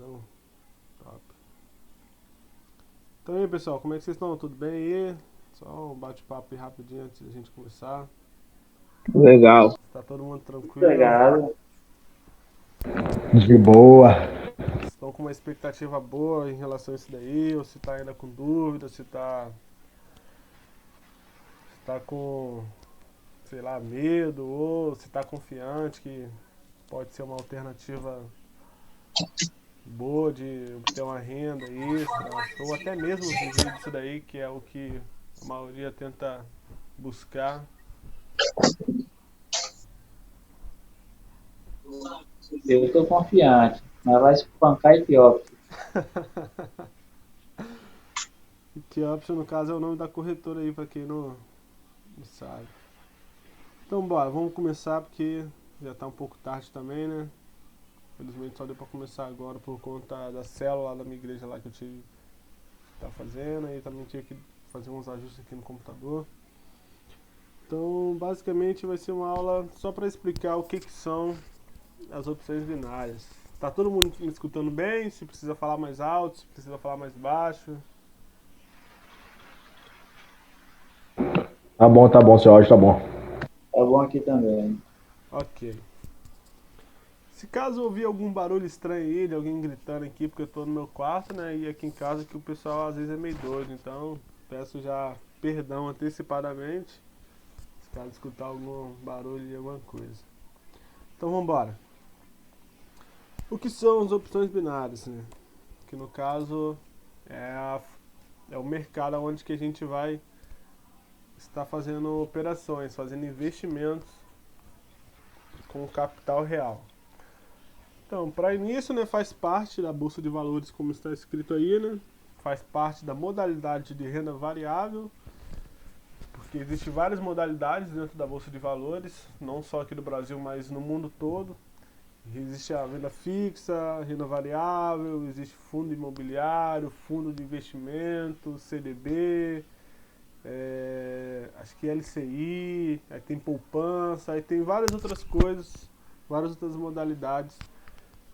Gravação. Top. Então aí, pessoal, como é que vocês estão? Tudo bem aí? Só um bate-papo aí rapidinho antes da gente começar. Legal. Tá todo mundo tranquilo? Legal. De boa. Estão com uma expectativa boa em relação a isso daí? Ou se tá ainda com dúvida? Se tá com, sei lá, medo? Ou se tá confiante que pode ser uma alternativa boa de obter uma renda extra? Ou até mesmo viver disso daí, que é o que a maioria tenta buscar. Eu tô confiante. Mas vai espancar Etiópia. Etioption, no caso, é o nome da corretora aí, pra quem não sabe. Então, bora, vamos começar porque já tá um pouco tarde também, né? Infelizmente só deu pra começar agora por conta da célula lá da minha igreja lá que eu tive que tá fazendo, aí também tive que fazer uns ajustes aqui no computador. Então, basicamente vai ser uma aula só para explicar o que são as opções binárias. Tá todo mundo me escutando bem? Se precisa falar mais alto, se precisa falar mais baixo? Tá bom, seu áudio tá bom. Tá bom aqui também. Ok. Se caso ouvir algum barulho estranho aí, de alguém gritando aqui, porque eu tô no meu quarto, né? E aqui em casa que o pessoal às vezes é meio doido, então peço já perdão antecipadamente, se caso escutar algum barulho de alguma coisa. Então vambora. O que são as opções binárias, né? Que no caso é, é o mercado onde que a gente vai estar fazendo operações, fazendo investimentos com capital real. Então, para início, né, faz parte da bolsa de valores, como está escrito aí, né? Faz parte da modalidade de renda variável, porque existem várias modalidades dentro da bolsa de valores, não só aqui do Brasil, mas no mundo todo. Existe a renda fixa, renda variável, existe fundo imobiliário, fundo de investimento, CDB, acho que LCI, aí tem poupança, aí tem várias outras coisas, várias outras modalidades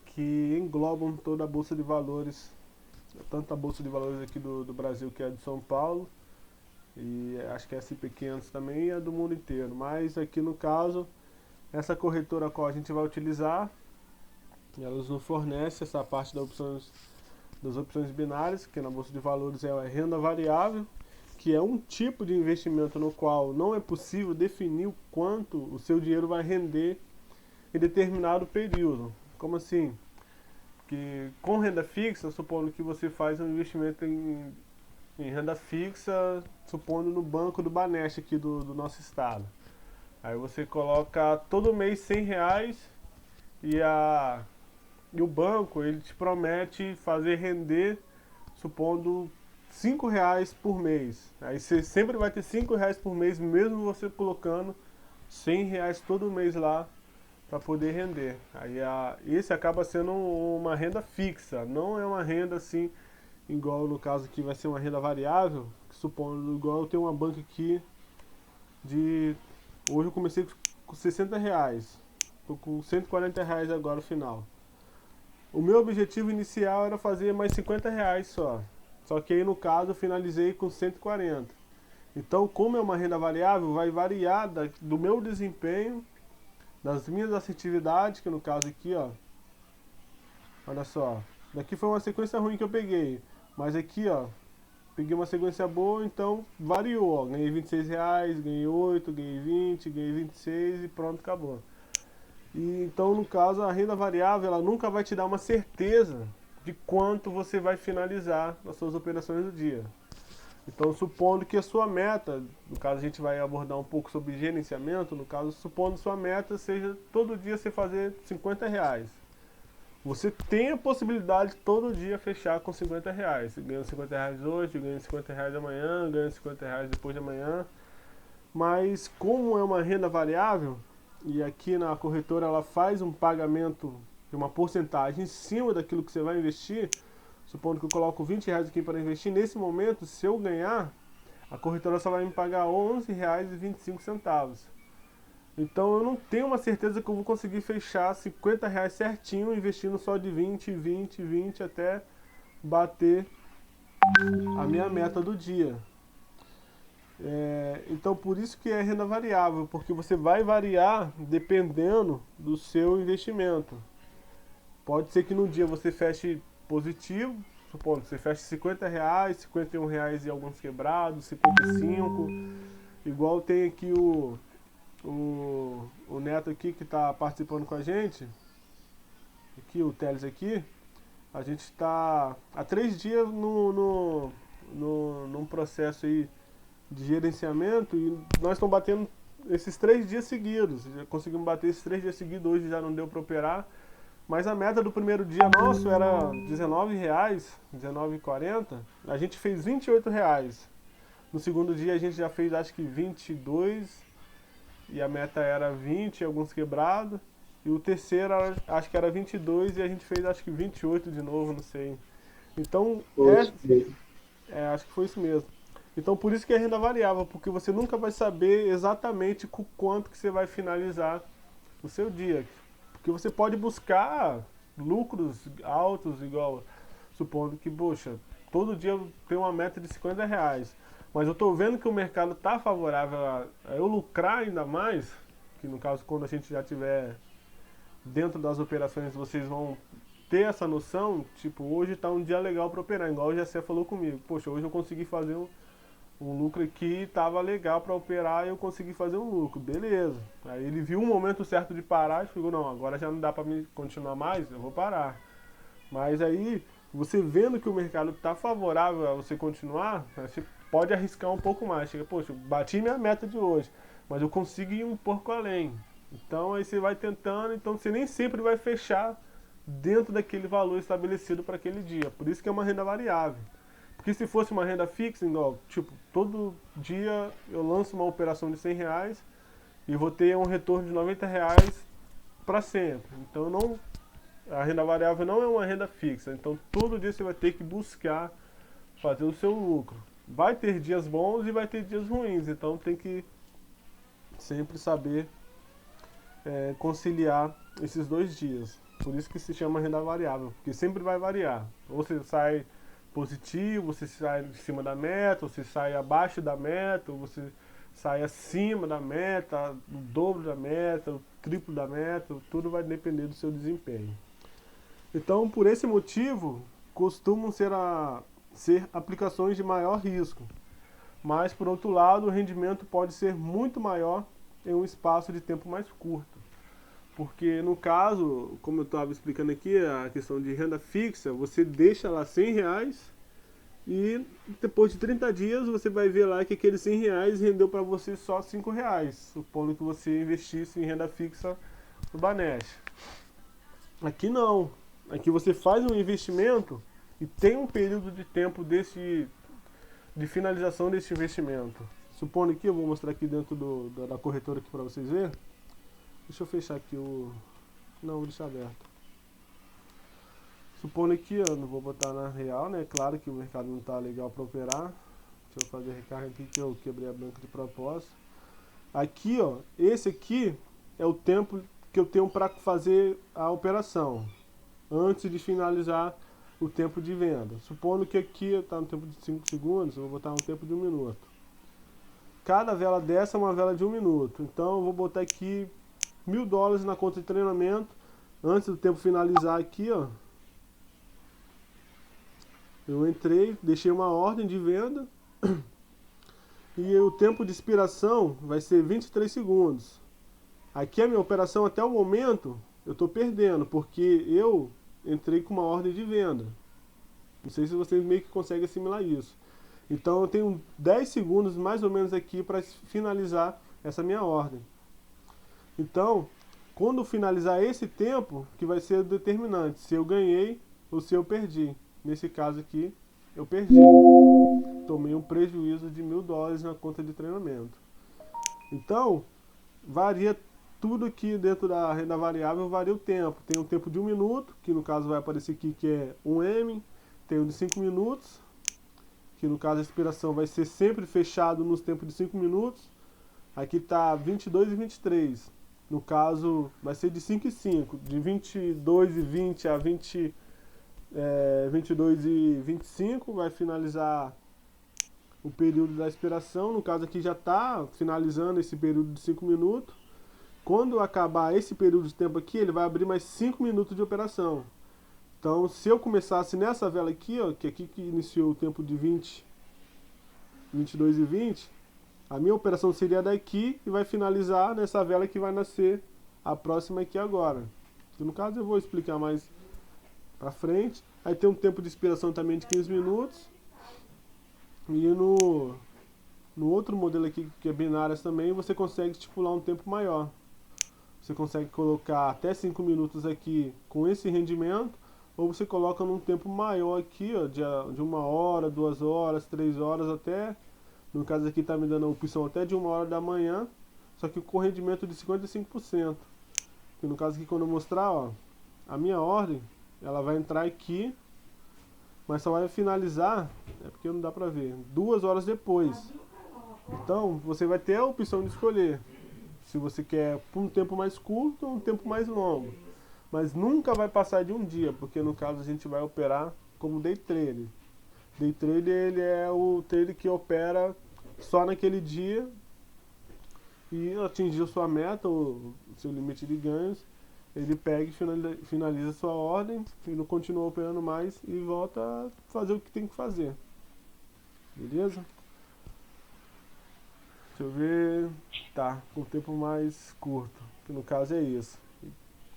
que englobam toda a Bolsa de Valores, tanto a Bolsa de Valores aqui do Brasil, que é a de São Paulo, e acho que é a SP500 também, e a do mundo inteiro. Mas aqui no caso, essa corretora a qual a gente vai utilizar, ela nos fornece essa parte das opções binárias, que na Bolsa de Valores é a renda variável, que é um tipo de investimento no qual não é possível definir o quanto o seu dinheiro vai render em determinado período. Como assim? Que com renda fixa, supondo que você faz um investimento em renda fixa, supondo no banco do Banespa aqui do nosso estado. Aí você coloca todo mês R$ 100 e, e o banco ele te promete fazer render, supondo R$ 5 por mês. Aí você sempre vai ter R$ 5 por mês, mesmo você colocando R$ 100 todo mês lá para poder render. Aí esse acaba sendo uma renda fixa, não é uma renda assim, igual no caso que vai ser uma renda variável, supondo, igual eu tenho uma banca aqui de. Hoje eu comecei com R$ 60, tô com R$ 140 agora no final. O meu objetivo inicial era fazer mais R$ 50 só. Só que aí no caso eu finalizei com 140. Então, como é uma renda variável, vai variar do meu desempenho, das minhas assertividades, que no caso aqui, ó, olha só. Daqui foi uma sequência ruim que eu peguei. Mas aqui, ó, peguei uma sequência boa, então variou, ó. Ganhei R$ 26, ganhei 8, ganhei 20, ganhei 26 e pronto, acabou. E então, no caso, a renda variável, ela nunca vai te dar uma certeza de quanto você vai finalizar nas suas operações do dia. Então, supondo que a sua meta, no caso a gente vai abordar um pouco sobre gerenciamento, no caso, supondo sua meta seja todo dia você fazer R$ 50. Você tem a possibilidade de todo dia fechar com R$ 50. Você ganha R$ 50 hoje, ganha R$ 50 amanhã, ganha R$ 50 depois de amanhã. Mas como é uma renda variável, e aqui na corretora ela faz um pagamento de uma porcentagem em cima daquilo que você vai investir, supondo que eu coloco R$ 20 aqui para investir, nesse momento, se eu ganhar, a corretora só vai me pagar R$ 11,25. Então eu não tenho uma certeza que eu vou conseguir fechar R$ 50 certinho, investindo só de 20, 20, 20 até bater a minha meta do dia. Então por isso que é renda variável, porque você vai variar dependendo do seu investimento. Pode ser que num dia você feche positivo, supondo que você feche R$ 50, R$ 51 e alguns quebrados, 55, igual tem aqui o Neto aqui que está participando com a gente, aqui o Teles aqui, a gente está há 3 dias num processo aí de gerenciamento e nós estamos batendo esses 3 dias seguidos. Já conseguimos bater esses 3 dias seguidos, hoje já não deu para operar. Mas a meta do primeiro dia nosso era R$19, R$19,40. A gente fez R$28. No segundo dia a gente já fez acho que 22 e a meta era 20, alguns quebrados. E o terceiro acho que era 22 e a gente fez acho que 28 de novo, não sei. Então, acho que foi isso mesmo. Então por isso que é renda variável, porque você nunca vai saber exatamente com quanto que você vai finalizar o seu dia. Porque você pode buscar lucros altos, igual, supondo que, poxa, todo dia eu tenho uma meta de R$50, mas eu estou vendo que o mercado está favorável a eu lucrar ainda mais, que no caso quando a gente já tiver dentro das operações vocês vão ter essa noção, tipo, hoje está um dia legal para operar, igual o Jessé falou comigo, poxa, hoje eu consegui fazer um lucro aqui, estava legal para operar e eu consegui fazer um lucro, beleza. Aí ele viu o momento certo de parar e falou, não, agora já não dá para me continuar mais, eu vou parar. Mas aí, você vendo que o mercado está favorável a você continuar, você pode arriscar um pouco mais. Chega, poxa, eu bati minha meta de hoje, mas eu consigo ir um pouco além. Então aí você vai tentando, então você nem sempre vai fechar dentro daquele valor estabelecido para aquele dia. Por isso que é uma renda variável. Porque se fosse uma renda fixa, igual, tipo, todo dia eu lanço uma operação de R$100 e vou ter um retorno de R$90 para sempre. Então a renda variável não é uma renda fixa. Então todo dia você vai ter que buscar fazer o seu lucro. Vai ter dias bons e vai ter dias ruins. Então tem que sempre saber conciliar esses 2 dias. Por isso que se chama renda variável, porque sempre vai variar. Ou você sai positivo, você sai de cima da meta, você sai abaixo da meta, ou você sai acima da meta, o dobro da meta, o triplo da meta, tudo vai depender do seu desempenho. Então, por esse motivo, costumam ser aplicações de maior risco. Mas, por outro lado, o rendimento pode ser muito maior em um espaço de tempo mais curto. Porque no caso, como eu estava explicando aqui, a questão de renda fixa, você deixa lá R$100 e depois de 30 dias você vai ver lá que aqueles R$100 rendeu para você só R$5, supondo que você investisse em renda fixa no Banesh. Aqui não. Aqui você faz um investimento e tem um período de tempo de finalização desse investimento. Supondo que eu vou mostrar aqui dentro da corretora aqui para vocês verem. Deixa eu fechar aqui o... Não, vou deixar aberto. Supondo que eu não vou botar na real, né? Claro que o mercado não está legal para operar. Deixa eu fazer recarga aqui que eu quebrei a banca de propósito. Aqui, ó, esse aqui é o tempo que eu tenho para fazer a operação antes de finalizar o tempo de venda. Supondo que aqui está no tempo de 5 segundos, eu vou botar um tempo de 1 minuto. Cada vela dessa é uma vela de 1 minuto. Então eu vou botar aqui $1.000 na conta de treinamento antes do tempo finalizar aqui, ó. Eu entrei, deixei uma ordem de venda e o tempo de expiração vai ser 23 segundos. Aqui a minha operação até o momento eu estou perdendo, porque eu entrei com uma ordem de venda. Não sei se vocês meio que conseguem assimilar isso. Então eu tenho 10 segundos mais ou menos aqui para finalizar essa minha ordem. Então, quando finalizar esse tempo, que vai ser determinante, se eu ganhei ou se eu perdi. Nesse caso aqui, eu perdi. Tomei um prejuízo de $1.000 na conta de treinamento. Então, varia tudo aqui dentro da renda variável, varia o tempo. Tem um tempo de 1 minuto, que no caso vai aparecer aqui que é 1M. Tem o de 5 minutos, que no caso a expiração vai ser sempre fechado nos tempos de 5 minutos. Aqui tá 22 e 23. No caso, vai ser de 5 e 5. De 22 e 20 a 22 e 25 vai finalizar o período da expiração. No caso aqui já está finalizando esse período de 5 minutos. Quando acabar esse período de tempo aqui, ele vai abrir mais 5 minutos de operação. Então, se eu começasse nessa vela aqui, ó, que aqui que iniciou o tempo de 22 e 20, a minha operação seria daqui e vai finalizar nessa vela que vai nascer a próxima aqui agora. Que no caso eu vou explicar mais pra frente. Aí tem um tempo de expiração também de 15 minutos. E no outro modelo aqui, que é binárias também, você consegue estipular um tempo maior. Você consegue colocar até 5 minutos aqui com esse rendimento, ou você coloca num tempo maior aqui, ó, de 1 hora, 2 horas, 3 horas até, no caso aqui está me dando a opção até de 1 hora da manhã, só que com rendimento de 55%. Que no caso aqui, quando eu mostrar, ó, a minha ordem, ela vai entrar aqui, mas só vai finalizar, é porque não dá pra ver, 2 horas depois. Então, você vai ter a opção de escolher se você quer um tempo mais curto ou um tempo mais longo. Mas nunca vai passar de um dia, porque no caso a gente vai operar como day trader. Day trader, ele é o trader que opera só naquele dia e atingiu sua meta, o seu limite de ganhos, ele pega e finaliza sua ordem e não continua operando mais e volta a fazer o que tem que fazer. Beleza? Deixa eu ver. Tá, com tempo mais curto, que no caso é isso.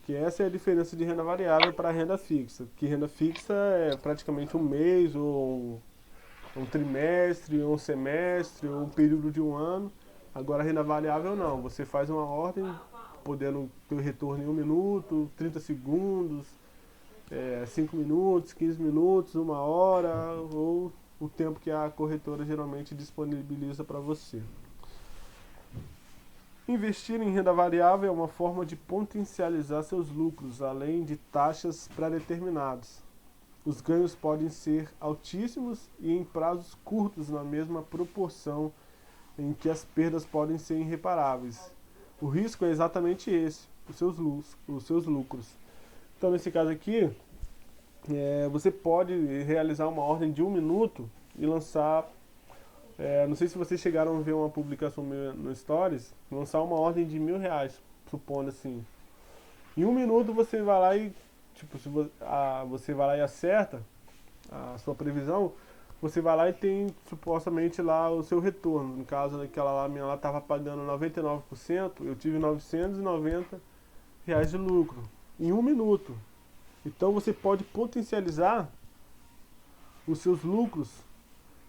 Que essa é a diferença de renda variável para renda fixa. Que renda fixa é praticamente um mês, ou um trimestre, ou um semestre, ou um período de um ano. Agora renda variável não, você faz uma ordem, podendo ter retorno em 1 minuto, 30 segundos, 5 minutos, 15 minutos, 1 hora, ou o tempo que a corretora geralmente disponibiliza para você. Investir em renda variável é uma forma de potencializar seus lucros, além de taxas pré-determinadas. Os ganhos podem ser altíssimos e em prazos curtos na mesma proporção em que as perdas podem ser irreparáveis. O risco é exatamente esse, os seus lucros. Então, nesse caso aqui, você pode realizar uma ordem de 1 minuto e lançar... não sei se vocês chegaram a ver uma publicação minha no Stories, lançar uma ordem de R$1.000, supondo assim. Em 1 minuto você vai lá e, tipo, se você vai lá e acerta a sua previsão, você vai lá e tem supostamente lá o seu retorno. No caso, aquela lá, minha lá estava pagando 99%, eu tive R$990 de lucro em 1 minuto. Então você pode potencializar os seus lucros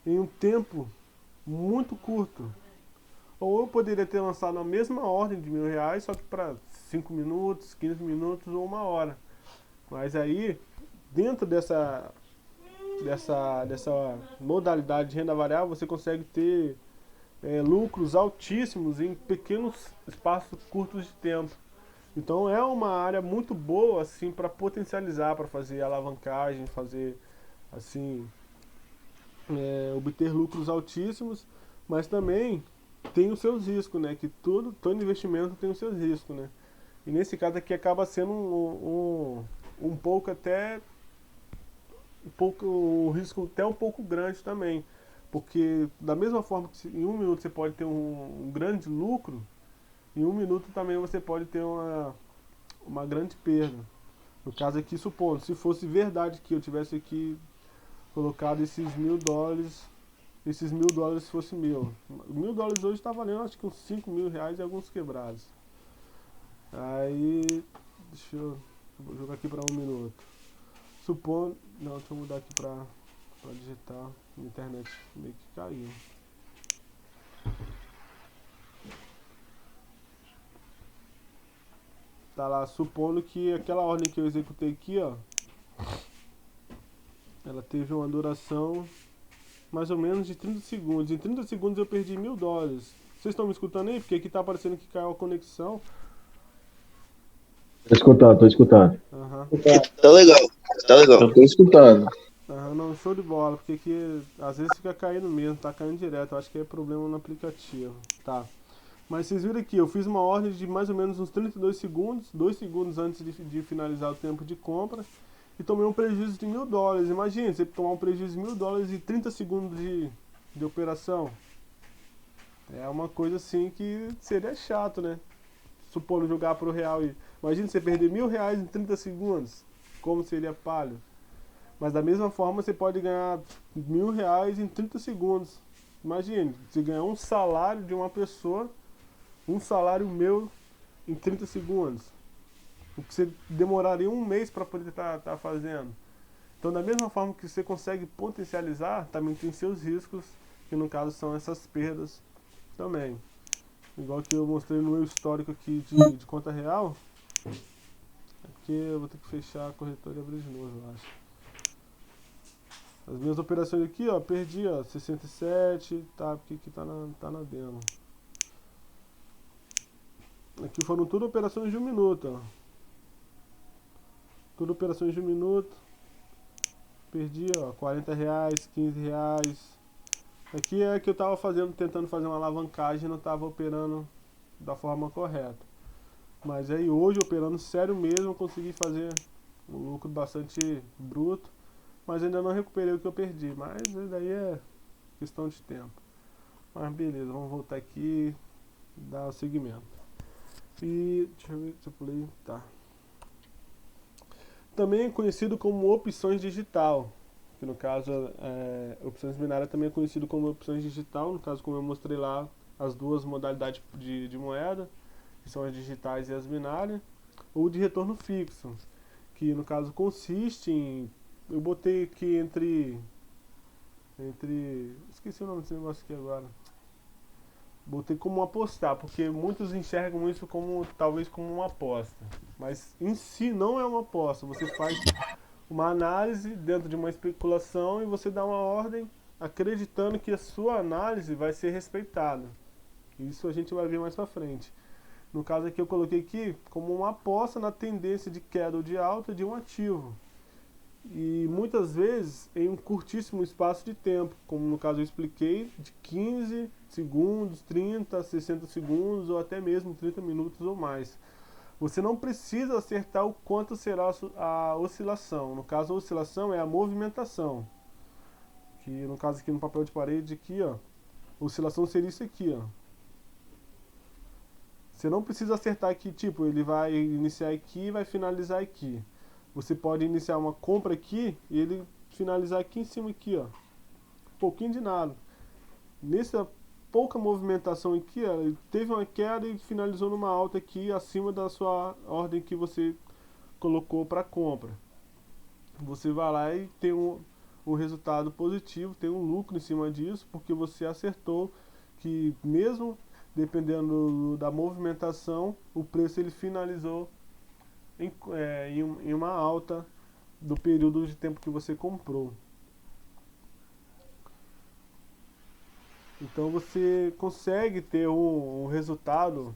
em um tempo muito curto. Ou eu poderia ter lançado a mesma ordem de R$1.000, só que para 5 minutos, 15 minutos ou 1 hora. Mas aí, dentro dessa modalidade de renda variável, você consegue ter lucros altíssimos em pequenos espaços curtos de tempo. Então é uma área muito boa assim para potencializar, para fazer alavancagem, fazer assim obter lucros altíssimos, mas também tem os seus riscos, né? Que todo investimento tem os seus riscos, né? E nesse caso aqui acaba sendo um pouco até um risco até um pouco grande também, porque da mesma forma que em 1 minuto você pode ter um grande lucro, em 1 minuto também você pode ter uma grande perda. No caso aqui, supondo, se fosse verdade que eu tivesse aqui colocado esses $1.000, esses $1.000 fosse meu. $1.000 hoje está valendo acho que uns R$5.000 e alguns quebrados. Aí, vou jogar aqui para 1 minuto. Supondo, não, deixa eu mudar aqui para digitar, a internet meio que caiu. Tá lá, supondo que aquela ordem que eu executei aqui, ó, ela teve uma duração mais ou menos de 30 segundos. Em 30 segundos eu perdi $1.000. Vocês estão me escutando aí? Porque aqui tá aparecendo que caiu a conexão. Tô escutando, tô escutando. Aham. Tá legal, tá legal. Eu tô escutando. Aham, não, show de bola, porque aqui às vezes fica caindo mesmo, tá caindo direto. Eu acho que é problema no aplicativo. Tá. Mas vocês viram aqui, eu fiz uma ordem de mais ou menos uns 32 segundos, 2 segundos antes de finalizar o tempo de compra, e tomei um prejuízo de $1.000. Imagina, você tomar um prejuízo de $1.000 e 30 segundos de operação. É uma coisa assim que seria chato, né? Supondo jogar pro real e... Imagina você perder R$1.000 em 30 segundos. Como seria palho. Mas da mesma forma você pode ganhar R$1.000 em 30 segundos. Imagine, você ganhar um salário de uma pessoa, um salário meu em 30 segundos. O que você demoraria um mês para poder estar fazendo. Então da mesma forma que você consegue potencializar, também tem seus riscos, que no caso são essas perdas também. Igual que eu mostrei no meu histórico aqui de conta real. Aqui eu vou ter que fechar a corretora e abrir de novo, eu acho. As minhas operações aqui, ó, perdi, ó, 67, tá, porque aqui tá na demo. Aqui foram tudo operações de 1 minuto, ó. Tudo operações de 1 minuto. Perdi, ó, R$40, R$15. Aqui é que eu tava tentando fazer uma alavancagem e não tava operando da forma correta. Mas aí hoje, operando sério mesmo, eu consegui fazer um lucro bastante bruto. Mas ainda não recuperei o que eu perdi. Mas daí é questão de tempo. Mas beleza, vamos voltar aqui e dar o segmento. E deixa eu ver se eu pulei. Tá. Também é conhecido como opções digital. Que no caso, opções binárias também é conhecido como opções digital. No caso, como eu mostrei lá, as duas modalidades de moeda, que são as digitais e as binárias. Ou de retorno fixo, que no caso consiste em... Eu botei aqui entre... Esqueci o nome desse negócio aqui agora. Botei como apostar, porque muitos enxergam isso como, talvez como uma aposta. Mas em si não é uma aposta. Você faz uma análise dentro de uma especulação e você dá uma ordem acreditando que a sua análise vai ser respeitada. Isso a gente vai ver mais pra frente. No caso aqui eu coloquei aqui como uma aposta na tendência de queda ou de alta de um ativo. E muitas vezes em um curtíssimo espaço de tempo, como no caso eu expliquei, de 15 segundos, 30, 60 segundos ou até mesmo 30 minutos ou mais. Você não precisa acertar o quanto será a oscilação. No caso a oscilação é a movimentação. Que no caso aqui no papel de parede aqui, ó, oscilação seria isso aqui, ó. Você não precisa acertar aqui, tipo, ele vai iniciar aqui e vai finalizar aqui. Você pode iniciar uma compra aqui e ele finalizar aqui em cima aqui, ó. Pouquinho de nada. Nessa pouca movimentação aqui, ó, ele teve uma queda e finalizou numa alta aqui acima da sua ordem que você colocou para compra. Você vai lá e tem um resultado positivo, tem um lucro em cima disso, porque você acertou que mesmo dependendo da movimentação, o preço ele finalizou em uma alta do período de tempo que você comprou. Então você consegue ter um resultado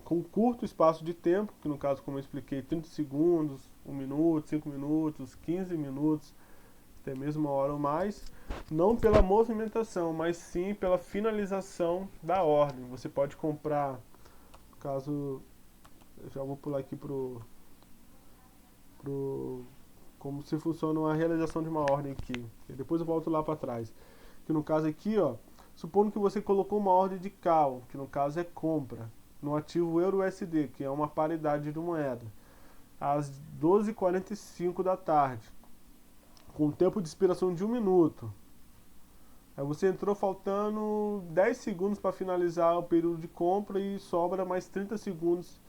com curto espaço de tempo, que no caso, como eu expliquei, 30 segundos, 1 minuto, 5 minutos, 15 minutos, até mesmo 1 hora ou mais, não pela movimentação, mas sim pela finalização da ordem. Você pode comprar, no caso, eu já vou pular aqui como se funciona a realização de uma ordem aqui. E depois eu volto lá para trás. Que no caso aqui, ó, supondo que você colocou uma ordem de call, que no caso é compra, no ativo EURUSD, que é uma paridade de moeda, às 12h45 da tarde, com tempo de expiração de 1 minuto. Aí você entrou faltando 10 segundos para finalizar o período de compra e sobra mais 30 segundos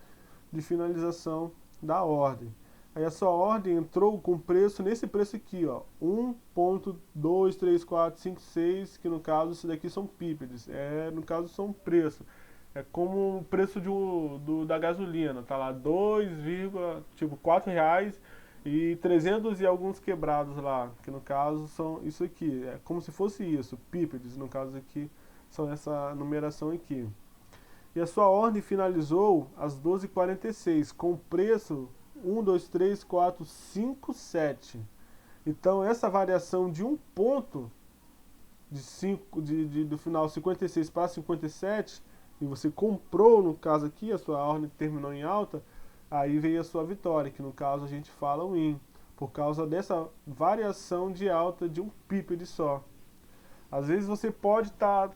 de finalização da ordem. Aí a sua ordem entrou com preço nesse preço aqui, ó, 1.23456, que no caso isso daqui são pípedes, no caso são preço. É como o preço da gasolina, tá lá 4 reais e 300 e alguns quebrados lá, que no caso são isso aqui, é como se fosse isso, pípedes, no caso aqui são essa numeração aqui. E a sua ordem finalizou às 12h46 com preço 123,457. Então essa variação de 1 ponto do final 56 para 57 e você comprou, no caso aqui, a sua ordem terminou em alta, aí veio a sua vitória, que no caso a gente fala win, por causa dessa variação de alta de um pip só. Às vezes você pode estar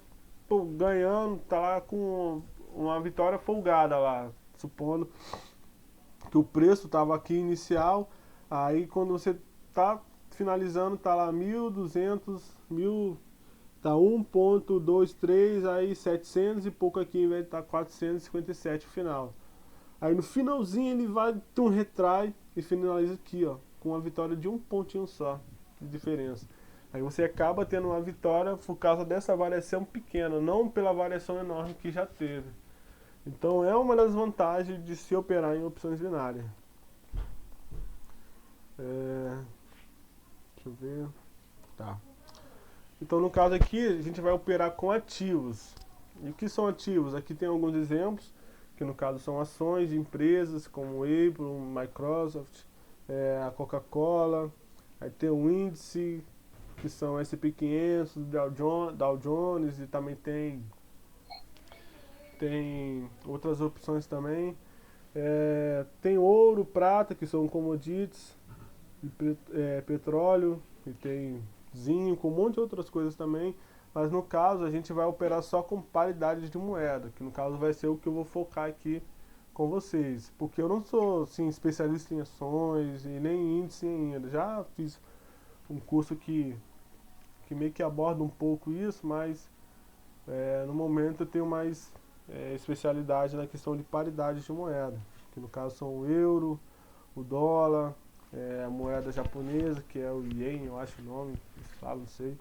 ganhando, tá lá com uma vitória folgada lá, supondo que o preço estava aqui inicial, aí quando você tá finalizando tá lá 1.200, 1000, tá 1.23, aí 700 e pouco aqui, em vez de estar 457 o final. Aí no finalzinho ele vai, retrai e finaliza aqui, ó, com uma vitória de um pontinho só de diferença. Aí você acaba tendo uma vitória por causa dessa variação pequena, não pela variação enorme que já teve. Então é uma das vantagens de se operar em opções binárias. Deixa eu ver. Tá. Então no caso aqui a gente vai operar com ativos. E o que são ativos? Aqui tem alguns exemplos, que no caso são ações de empresas como Apple, Microsoft, a Coca-Cola. Aí tem o índice, que são S&P 500, Dow Jones, e também tem outras opções também. Tem ouro, prata, que são commodities, e petróleo, e tem zinco, um monte de outras coisas também. Mas no caso a gente vai operar só com paridade de moeda, que no caso vai ser o que eu vou focar aqui com vocês. Porque eu não sou assim, especialista em ações e nem índice ainda. Já fiz um curso que meio que aborda um pouco isso, mas no momento eu tenho mais especialidade na questão de paridade de moeda, que no caso são o euro, o dólar, a moeda japonesa, que é o ien, eu acho o nome, não sei,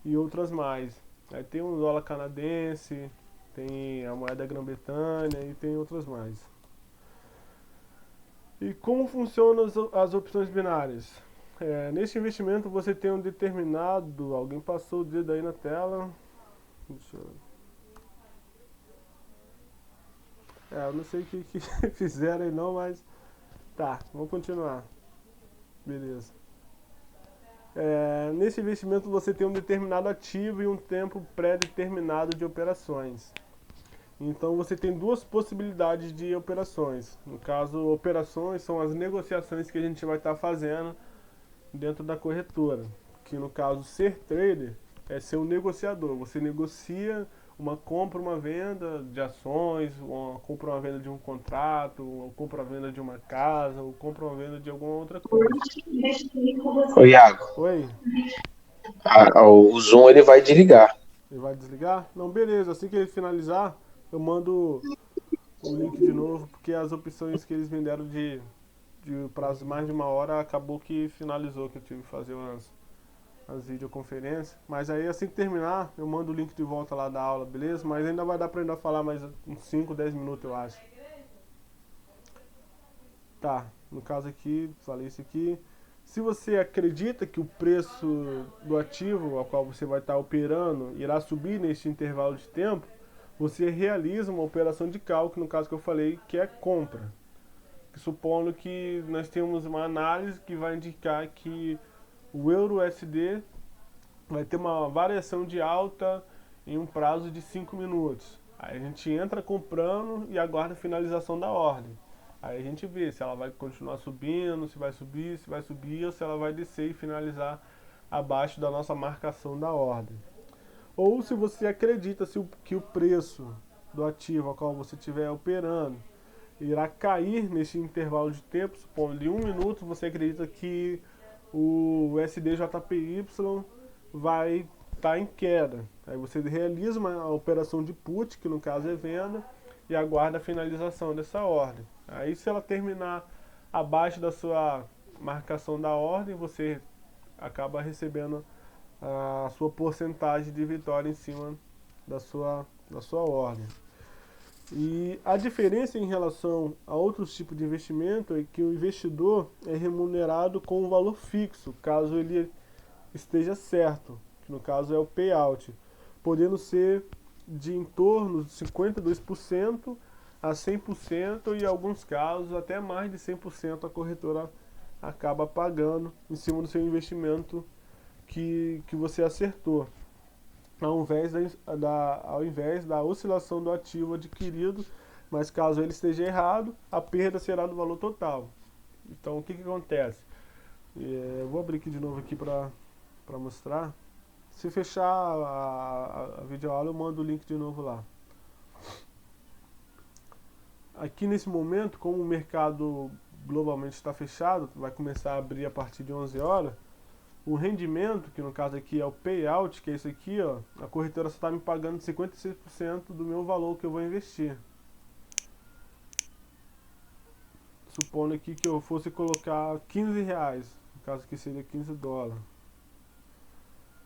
e outras mais. Aí tem o dólar canadense, tem a moeda Grã-Bretanha e tem outras mais. E como funcionam as opções binárias? Neste investimento você tem um determinado... Alguém passou o dedo aí na tela. Deixa eu... eu não sei o que fizeram aí não, mas... Tá, vamos continuar. Beleza. Nesse investimento você tem um determinado ativo e um tempo pré-determinado de operações. Então você tem duas possibilidades de operações. No caso, operações são as negociações que a gente vai estar fazendo dentro da corretora. Que no caso, ser trader é ser um negociador. Você negocia uma compra, uma venda de ações, uma compra, uma venda de um contrato, uma compra, uma venda de uma casa, ou compra, uma venda de alguma outra coisa. Ô, Iago, Oi? o Zoom ele vai desligar. Ele vai desligar? Não, beleza. Assim que ele finalizar, eu mando o link de novo, porque as opções que eles me deram de prazo de mais de 1 hora, acabou que finalizou, que eu tive que fazer as videoconferências. Mas aí assim que terminar, eu mando o link de volta lá da aula, beleza? Mas ainda vai dar pra ainda falar mais uns 5, 10 minutos, eu acho. Tá, no caso aqui, falei isso aqui. Se você acredita que o preço do ativo ao qual você vai estar operando irá subir neste intervalo de tempo, você realiza uma operação de cálculo, no caso que eu falei, que é compra. Supondo que nós temos uma análise que vai indicar que o euro-USD vai ter uma variação de alta em um prazo de 5 minutos. Aí a gente entra comprando e aguarda a finalização da ordem. Aí a gente vê se ela vai continuar subindo, se vai subir, ou se ela vai descer e finalizar abaixo da nossa marcação da ordem. Ou se você acredita que o preço do ativo ao qual você estiver operando irá cair nesse intervalo de tempo, supondo de 1 minuto, você acredita que o SDJPY vai estar em queda. Aí você realiza uma operação de put, que no caso é venda, e aguarda a finalização dessa ordem. Aí se ela terminar abaixo da sua marcação da ordem, você acaba recebendo a sua porcentagem de vitória em cima da sua ordem. E a diferença em relação a outros tipos de investimento é que o investidor é remunerado com um valor fixo, caso ele esteja certo, que no caso é o payout, podendo ser de em torno de 52% a 100% e em alguns casos até mais de 100% a corretora acaba pagando em cima do seu investimento que você acertou. ao invés da oscilação do ativo adquirido, mas caso ele esteja errado, a perda será do valor total. Então o que acontece? Eu vou abrir aqui de novo aqui para mostrar. Se fechar a videoaula, eu mando o link de novo lá. Aqui nesse momento, como o mercado globalmente está fechado, vai começar a abrir a partir de 11 horas, o rendimento, que no caso aqui é o payout, que é isso aqui, ó, a corretora só está me pagando 56% do meu valor que eu vou investir. Supondo aqui que eu fosse colocar 15 reais, no caso aqui seria 15 dólares.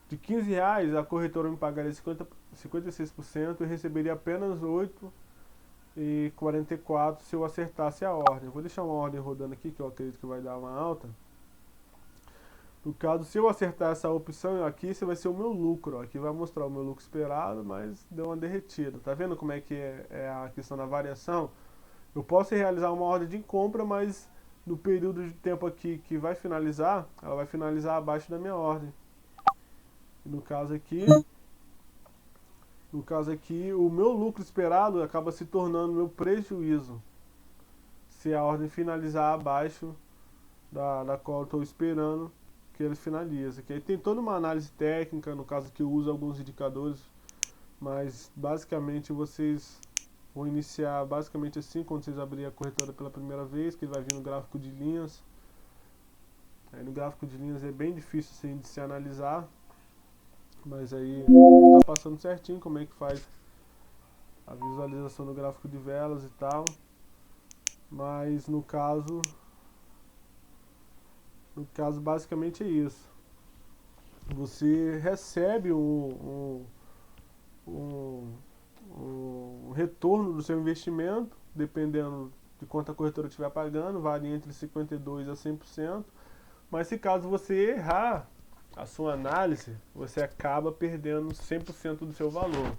De 15 reais, a corretora me pagaria 56% e receberia apenas 8,44 se eu acertasse a ordem. Eu vou deixar uma ordem rodando aqui, que eu acredito que vai dar uma alta. No caso, se eu acertar essa opção aqui, esse vai ser o meu lucro. Ó. Aqui vai mostrar o meu lucro esperado, mas deu uma derretida. Tá vendo como é que é a questão da variação? Eu posso realizar uma ordem de compra, mas no período de tempo aqui que vai finalizar, ela vai finalizar abaixo da minha ordem. E no caso aqui, o meu lucro esperado acaba se tornando meu prejuízo, se a ordem finalizar abaixo da qual eu estou esperando que ele finalize. Que aí tem toda uma análise técnica, no caso que eu uso alguns indicadores, mas basicamente vocês vão iniciar basicamente assim, quando vocês abrirem a corretora pela primeira vez, que ele vai vir no gráfico de linhas. Aí no gráfico de linhas é bem difícil assim, de se analisar, mas aí tá passando certinho como é que faz a visualização do gráfico de velas e tal. Mas no caso basicamente é isso. Você recebe um retorno do seu investimento, dependendo de quanto a corretora estiver pagando, varia entre 52% a 100%, mas se caso você errar a sua análise, você acaba perdendo 100% do seu valor.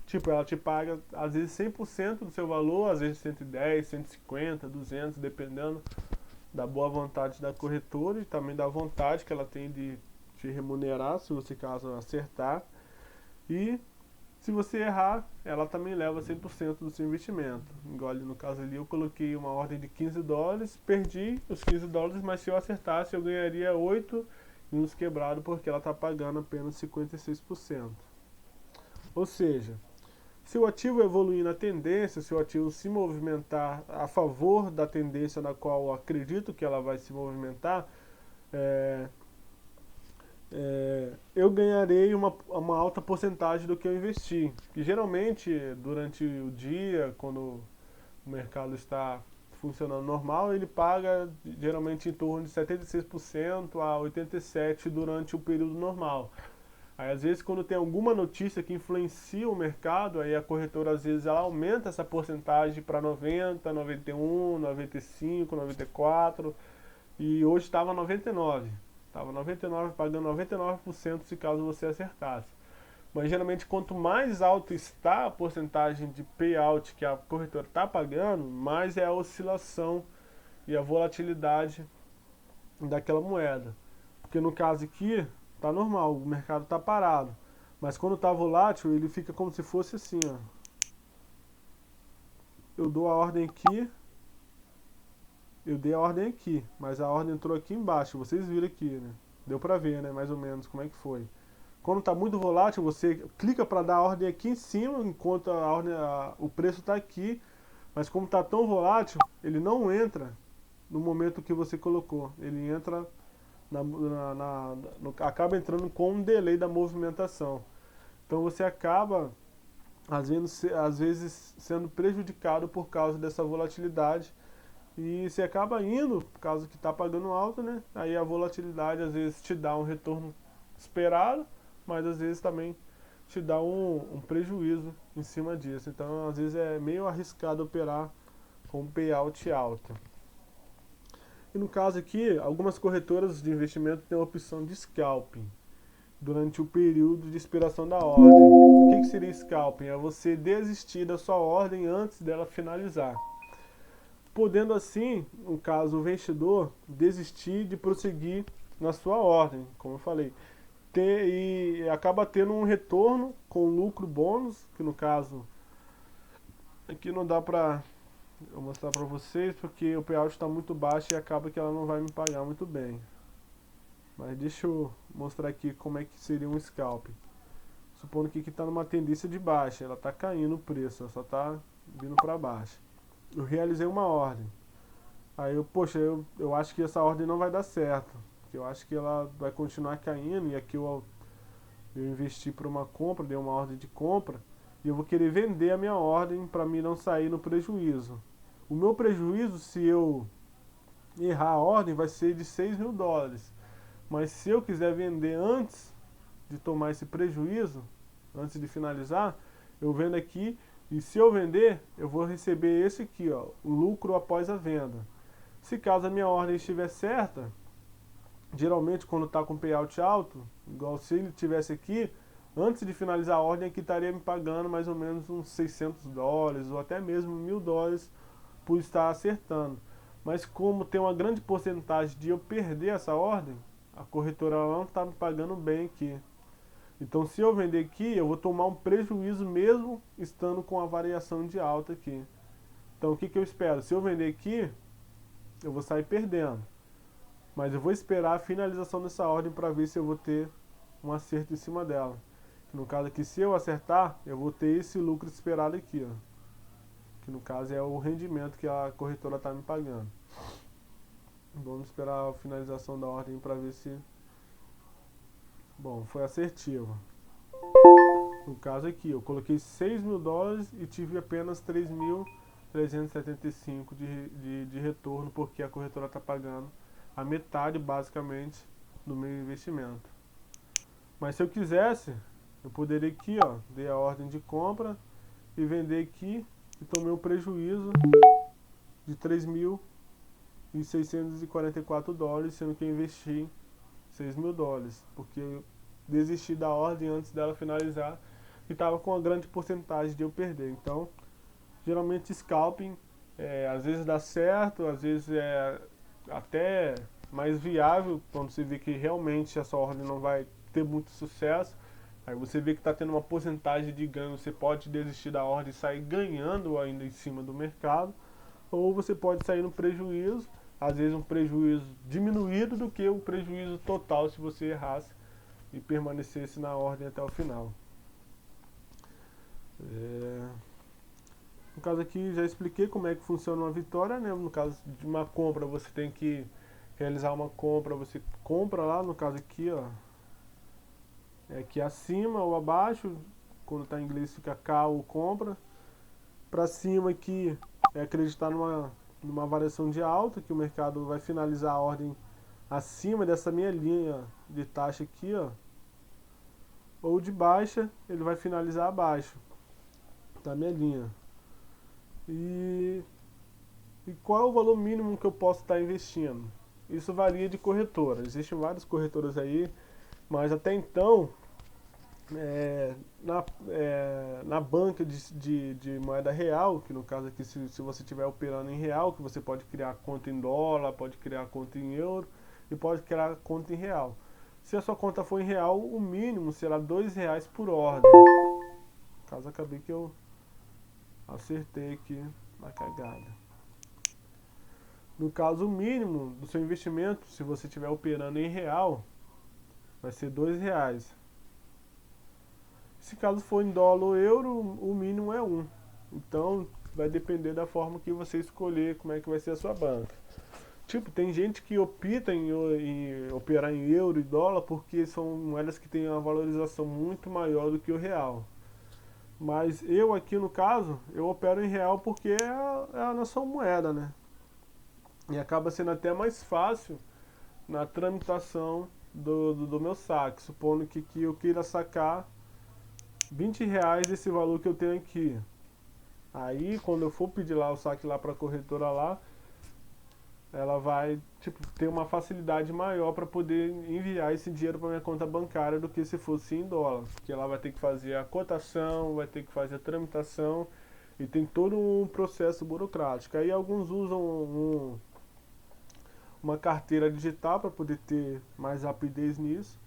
Tipo, ela te paga às vezes 100% do seu valor, às vezes 110, 150, 200, dependendo da boa vontade da corretora e também da vontade que ela tem de te remunerar, se você caso acertar. E se você errar, ela também leva 100% do seu investimento. Igual no caso ali, eu coloquei uma ordem de 15 dólares, perdi os 15 dólares, mas se eu acertasse, eu ganharia 8 e uns quebrados, porque ela está pagando apenas 56%. Ou seja, se o ativo evoluir na tendência, se o ativo se movimentar a favor da tendência na qual eu acredito que ela vai se movimentar, eu ganharei uma alta porcentagem do que eu investi. E geralmente, durante o dia, quando o mercado está funcionando normal, ele paga geralmente em torno de 76% a 87% durante o período normal. Aí, às vezes, quando tem alguma notícia que influencia o mercado, aí a corretora, às vezes, ela aumenta essa porcentagem para 90, 91, 95, 94, e hoje estava 99. Estava 99, pagando 99% se caso você acertasse. Mas geralmente quanto mais alto está a porcentagem de payout que a corretora está pagando, mais é a oscilação e a volatilidade daquela moeda. Porque no caso aqui, está normal, o mercado está parado. Mas quando está volátil, ele fica como se fosse assim, ó. Eu dou a ordem aqui, eu dei a ordem aqui, mas a ordem entrou aqui embaixo, vocês viram aqui, né? Deu pra ver, né, mais ou menos como é que foi. Quando tá muito volátil, você clica para dar a ordem aqui em cima, enquanto o preço tá aqui, mas como tá tão volátil, ele não entra no momento que você colocou, ele entra, acaba entrando com um delay da movimentação. Então você acaba, às vezes, sendo prejudicado por causa dessa volatilidade. E você acaba indo, por causa que está pagando alto, né? Aí a volatilidade às vezes te dá um retorno esperado, mas às vezes também te dá um prejuízo em cima disso. Então às vezes é meio arriscado operar com payout alto. E no caso aqui, algumas corretoras de investimento têm a opção de scalping durante o período de expiração da ordem. O que seria scalping? É você desistir da sua ordem antes dela finalizar, podendo assim, no caso, o investidor desistir de prosseguir na sua ordem, como eu falei. e acaba tendo um retorno com lucro bônus, que no caso aqui não dá pra eu mostrar pra vocês porque o payout está muito baixo e acaba que ela não vai me pagar muito bem. Mas deixa eu mostrar aqui como é que seria um scalp. Supondo que está numa tendência de baixa, ela está caindo o preço, ela só está vindo para baixo. Eu realizei uma ordem. Aí poxa, eu acho que essa ordem não vai dar certo. Porque eu acho que ela vai continuar caindo e aqui eu investi para uma compra, dei uma ordem de compra. E eu vou querer vender a minha ordem para mim não sair no prejuízo. O meu prejuízo, se eu errar a ordem, vai ser de 6 mil dólares. Mas se eu quiser vender antes de tomar esse prejuízo, antes de finalizar, eu vendo aqui, e se eu vender, eu vou receber esse aqui, ó, o lucro após a venda. Se caso a minha ordem estiver certa, geralmente quando está com payout alto, igual se ele tivesse aqui, antes de finalizar a ordem aqui estaria me pagando mais ou menos uns 600 dólares ou até mesmo 1000 dólares por estar acertando. Mas como tem uma grande porcentagem de eu perder essa ordem, a corretora não está me pagando bem aqui. Então se eu vender aqui, eu vou tomar um prejuízo mesmo estando com a variação de alta aqui. Então o que eu espero? Se eu vender aqui, eu vou sair perdendo. Mas eu vou esperar a finalização dessa ordem para ver se eu vou ter um acerto em cima dela. No caso aqui, se eu acertar, eu vou ter esse lucro esperado aqui, ó. Que no caso é o rendimento que a corretora está me pagando. Vamos esperar a finalização da ordem para ver se... Bom, foi assertiva. No caso aqui, eu coloquei 6 mil dólares e tive apenas 3.375 de retorno, porque a corretora está pagando a metade, basicamente, do meu investimento. Mas se eu quisesse, eu poderia aqui, ó, dei a ordem de compra e vender aqui e tomei um prejuízo de 3.644 dólares, sendo que eu investi 6 mil dólares, porque eu desisti da ordem antes dela finalizar e estava com uma grande porcentagem de eu perder. Então, geralmente scalping, às vezes dá certo, às vezes é até mais viável, quando você vê que realmente essa ordem não vai ter muito sucesso. Aí você vê que está tendo uma porcentagem de ganho, você pode desistir da ordem e sair ganhando ainda em cima do mercado, ou você pode sair no prejuízo, às vezes um prejuízo diminuído do que o prejuízo total se você errasse e permanecesse na ordem até o final. No caso aqui já expliquei como é que funciona uma vitória, né? No caso de uma compra, você tem que realizar uma compra, você compra lá, no caso aqui, ó, aqui acima ou abaixo, quando está em inglês fica cá ou compra. Para cima aqui é acreditar numa variação de alta, que o mercado vai finalizar a ordem acima dessa minha linha de taxa aqui, ó. Ou de baixa, ele vai finalizar abaixo da minha linha. E qual é o valor mínimo que eu posso estar investindo? Isso varia de corretora. Existem várias corretoras aí, mas até então, na banca de moeda real, que no caso aqui, se você estiver operando em real, que você pode criar conta em dólar, pode criar conta em euro e pode criar conta em real. Se a sua conta for em real, o mínimo será R$2 por ordem. No caso, acabei que eu acertei aqui na cagada. No caso, o mínimo do seu investimento, se você estiver operando em real, vai ser R$2. Se caso for em dólar ou euro, o mínimo é 1. Então, vai depender da forma que você escolher como é que vai ser a sua banca. Tipo, tem gente que opta em operar em euro e dólar porque são moedas que têm uma valorização muito maior do que o real. Mas eu aqui no caso, eu opero em real porque é a nossa moeda, né? E acaba sendo até mais fácil na tramitação do meu saque. Supondo que eu queira sacar R$20 desse valor que eu tenho aqui. Aí quando eu for pedir lá o saque lá para a corretora lá, ela vai ter uma facilidade maior para poder enviar esse dinheiro para minha conta bancária do que se fosse em dólar, porque ela vai ter que fazer a cotação, vai ter que fazer a tramitação e tem todo um processo burocrático. Aí alguns usam uma carteira digital para poder ter mais rapidez nisso,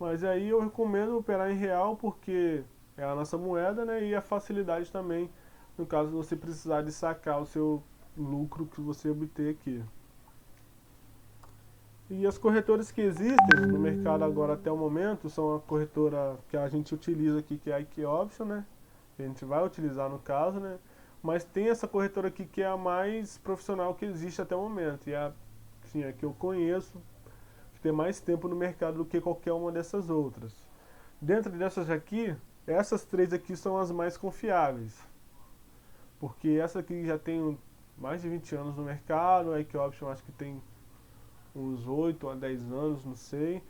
Mas aí eu recomendo operar em real porque é a nossa moeda, né? E a facilidade também, no caso de você precisar de sacar o seu lucro que você obter aqui. E as corretoras que existem no mercado agora até o momento são a corretora que a gente utiliza aqui, que é a IK Option, né? Que a gente vai utilizar no caso, né? Mas tem essa corretora aqui que é a mais profissional que existe até o momento. E é assim, a que eu conheço, que tem mais tempo no mercado do que qualquer uma dessas outras. Dentro dessas aqui, essas três aqui são as mais confiáveis. Porque essa aqui já tem mais de 20 anos no mercado, a IK Option acho que tem uns 8 a 10 anos, não sei.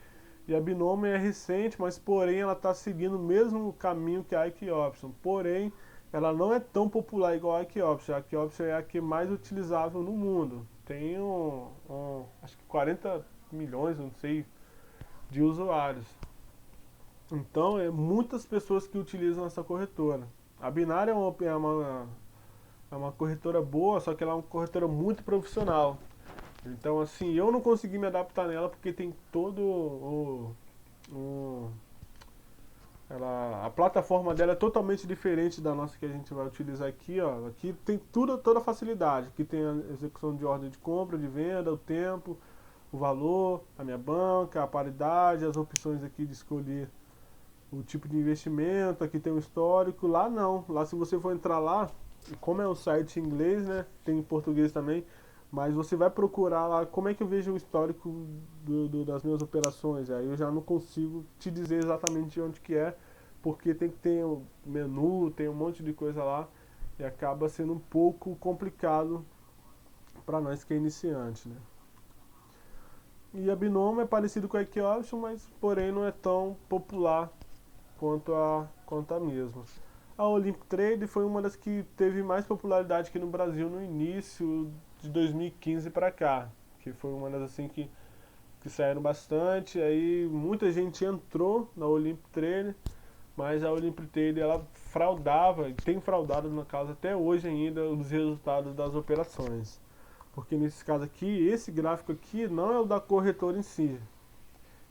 E a Binomo é recente, mas porém ela está seguindo o mesmo caminho que a IK Option. Porém, ela não é tão popular igual a IK Option. A IK Option é a que é mais utilizável no mundo. Tem acho que 40 milhões, não sei, de usuários. Então, é muitas pessoas que utilizam essa corretora. A Binária é uma corretora boa, só que ela é uma corretora muito profissional. Então, assim, eu não consegui me adaptar nela porque tem todo a plataforma dela é totalmente diferente da nossa que a gente vai utilizar aqui, ó. Aqui tem toda a facilidade. Aqui tem a execução de ordem de compra, de venda, o tempo, o valor, a minha banca, a paridade, as opções aqui de escolher o tipo de investimento. Aqui tem o histórico. Lá não. Lá, se você for entrar lá, como é um site em inglês, né? Tem em português também. Mas você vai procurar lá como é que eu vejo o histórico das minhas operações. Aí eu já não consigo te dizer exatamente onde que é, porque tem que ter o menu, tem um monte de coisa lá, e acaba sendo um pouco complicado para nós que é iniciante, né? E a Binomo é parecido com a IK Option, mas porém não é tão popular quanto a mesma. A Olympic Trade foi uma das que teve mais popularidade aqui no Brasil no início de 2015 para cá, que foi uma das assim que saíram bastante. Aí muita gente entrou na Olympic Trade, mas a Olympic Trade ela fraudava, e tem fraudado no caso até hoje ainda, os resultados das operações. Porque nesse caso aqui, esse gráfico aqui não é o da corretora em si.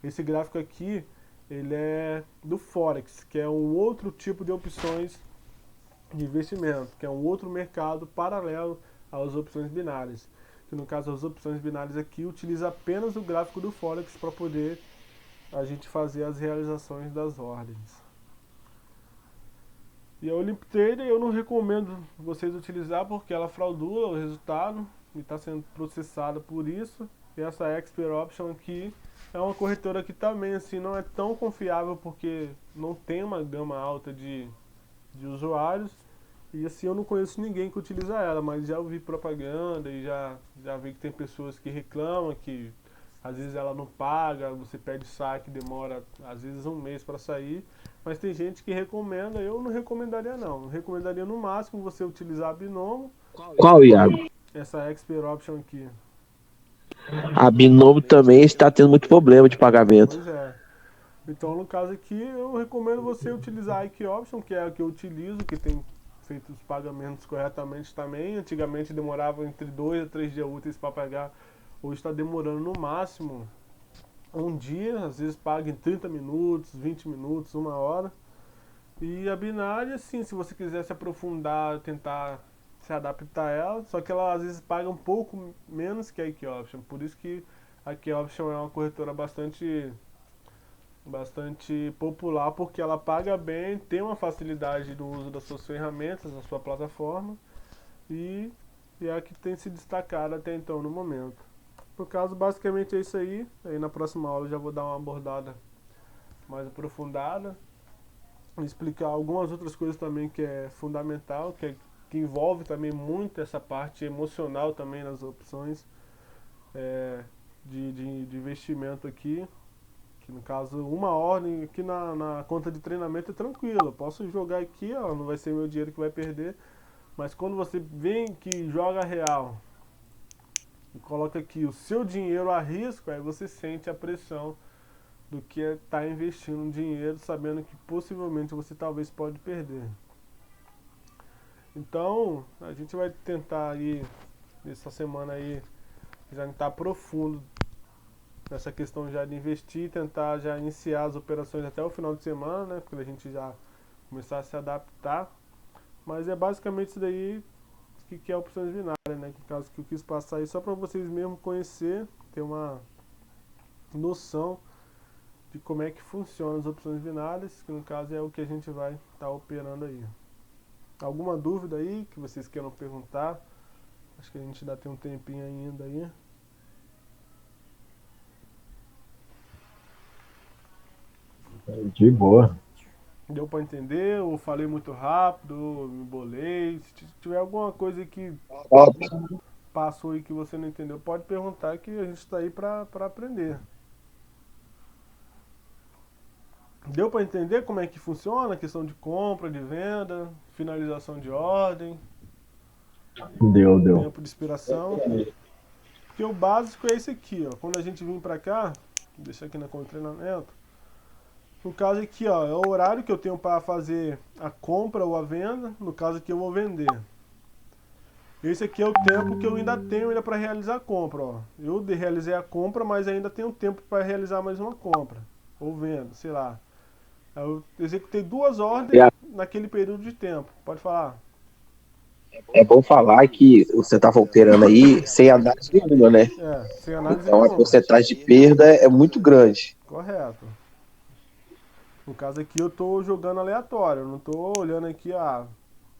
Esse gráfico aqui, ele é do Forex, que é um outro tipo de opções de investimento, que é um outro mercado paralelo às opções binárias. Que no caso as opções binárias aqui utiliza apenas o gráfico do Forex para poder a gente fazer as realizações das ordens. E a Olympic Trader eu não recomendo vocês utilizar porque ela fraudula o resultado e está sendo processada por isso. E essa Expert Option aqui é uma corretora que também assim não é tão confiável porque não tem uma gama alta de usuários. E assim eu não conheço ninguém que utiliza ela, mas já ouvi propaganda e já vi que tem pessoas que reclamam que às vezes ela não paga, você pede saque, demora às vezes um mês para sair. Mas tem gente que recomenda, eu não recomendaria não. Eu recomendaria no máximo você utilizar a Binomo, Qual, Iago? essa Expert Option aqui. A Binomo também está tendo muito problema de pagamento. Pois é. Então no caso aqui eu recomendo você utilizar a IK Option, que é a que eu utilizo, que tem feito os pagamentos corretamente também. Antigamente demorava entre 2 a 3 dias úteis para pagar. Hoje está demorando no máximo um dia, às vezes paga em 30 minutos, 20 minutos, uma hora. E a binária, sim, se você quiser se aprofundar, tentar se adaptar a ela, só que ela às vezes paga um pouco menos que a IK Option. Por isso que a IK Option é uma corretora bastante popular, porque ela paga bem, tem uma facilidade do uso das suas ferramentas, da sua plataforma, e é a que tem se destacado até então no momento. No caso, basicamente é isso aí. Aí na próxima aula eu já vou dar uma abordada mais aprofundada, explicar algumas outras coisas também que é fundamental, que envolve também muito essa parte emocional também nas opções de investimento aqui. Que no caso, uma ordem aqui na conta de treinamento é tranquilo. Eu posso jogar aqui, ó, não vai ser meu dinheiro que vai perder. Mas quando você vem que joga real e coloca aqui o seu dinheiro a risco, aí você sente a pressão do que é estar investindo dinheiro, sabendo que possivelmente você talvez pode perder. Então, a gente vai tentar aí, nessa semana aí, já estar profundo nessa questão já de investir, tentar já iniciar as operações até o final de semana, né? Porque a gente já começar a se adaptar. Mas é basicamente isso daí que é opções binárias, né? No caso que eu quis passar aí só para vocês mesmo conhecer, ter uma noção de como é que funcionam as opções binárias, que no caso é o que a gente vai estar operando aí. Alguma dúvida aí que vocês queiram perguntar? Acho que a gente ainda tem um tempinho ainda aí. De boa. Deu para entender? Ou falei muito rápido? Ou me bolei? Se tiver alguma coisa que passou aí que você não entendeu, pode perguntar que a gente está aí para aprender. Deu para entender como é que funciona a questão de compra, de venda, finalização de ordem, Deu. tempo de expiração? Porque o básico é esse aqui, ó. Quando a gente vir para cá, vou deixar aqui na conta de treinamento. No caso aqui, ó, é o horário que eu tenho para fazer a compra ou a venda. No caso aqui eu vou vender. Esse aqui é o tempo que eu ainda tenho ainda para realizar a compra, ó. Eu realizei a compra, mas ainda tenho tempo para realizar mais uma compra ou venda, sei lá. Eu executei 2 ordens naquele período de tempo. Pode falar. É bom falar que você estava operando aí sem análise nenhuma, né? É, sem análise Então a nenhuma. porcentagem de perda é muito grande. Correto. No caso aqui eu tô jogando aleatório, eu não tô olhando aqui,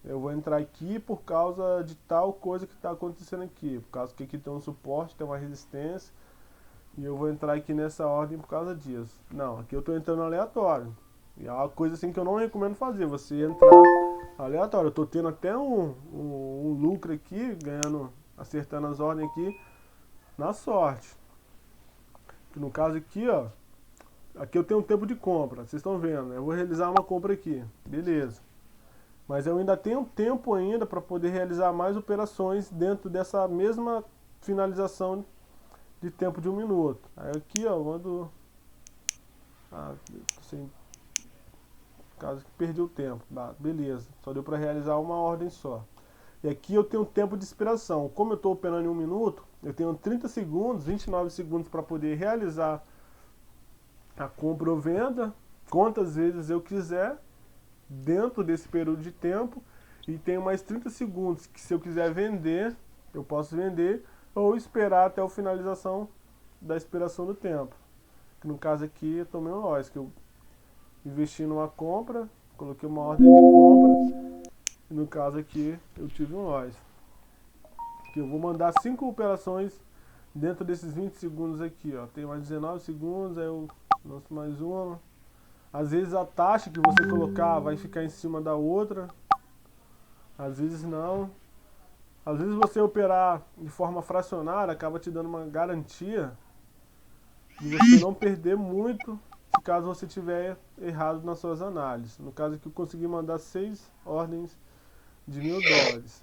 eu vou entrar aqui por causa de tal coisa que está acontecendo aqui, por causa que aqui tem um suporte, tem uma resistência, e eu vou entrar aqui nessa ordem por causa disso. Não, aqui eu tô entrando aleatório. E é uma coisa assim que eu não recomendo fazer, você entrar aleatório. Eu tô tendo até um lucro aqui, acertando as ordens aqui, na sorte. No caso aqui, ó, aqui eu tenho um tempo de compra, vocês estão vendo, né? Eu vou realizar uma compra aqui, beleza. Mas eu ainda tenho tempo ainda para poder realizar mais operações dentro dessa mesma finalização de tempo de 1 minuto. Aí aqui, ó, eu mando... sem... caso que perdi o tempo, beleza, só deu para realizar uma ordem só. E aqui eu tenho tempo de expiração. Como eu estou operando em 1 minuto, eu tenho 30 segundos, 29 segundos para poder realizar a compra ou venda, quantas vezes eu quiser, dentro desse período de tempo, e tenho mais 30 segundos que se eu quiser vender, eu posso vender, ou esperar até a finalização da expiração do tempo. Que no caso aqui eu tomei um loss, que eu investi numa compra, coloquei uma ordem de compra, e no caso aqui eu tive um loss. Que eu vou mandar 5 operações dentro desses 20 segundos aqui, ó. Tem mais 19 segundos, aí eu lanço mais uma. Às vezes a taxa que você colocar vai ficar em cima da outra, às vezes não. Às vezes você operar de forma fracionária acaba te dando uma garantia de você não perder muito se caso você tiver errado nas suas análises. No caso aqui eu consegui mandar 6 ordens de $1000.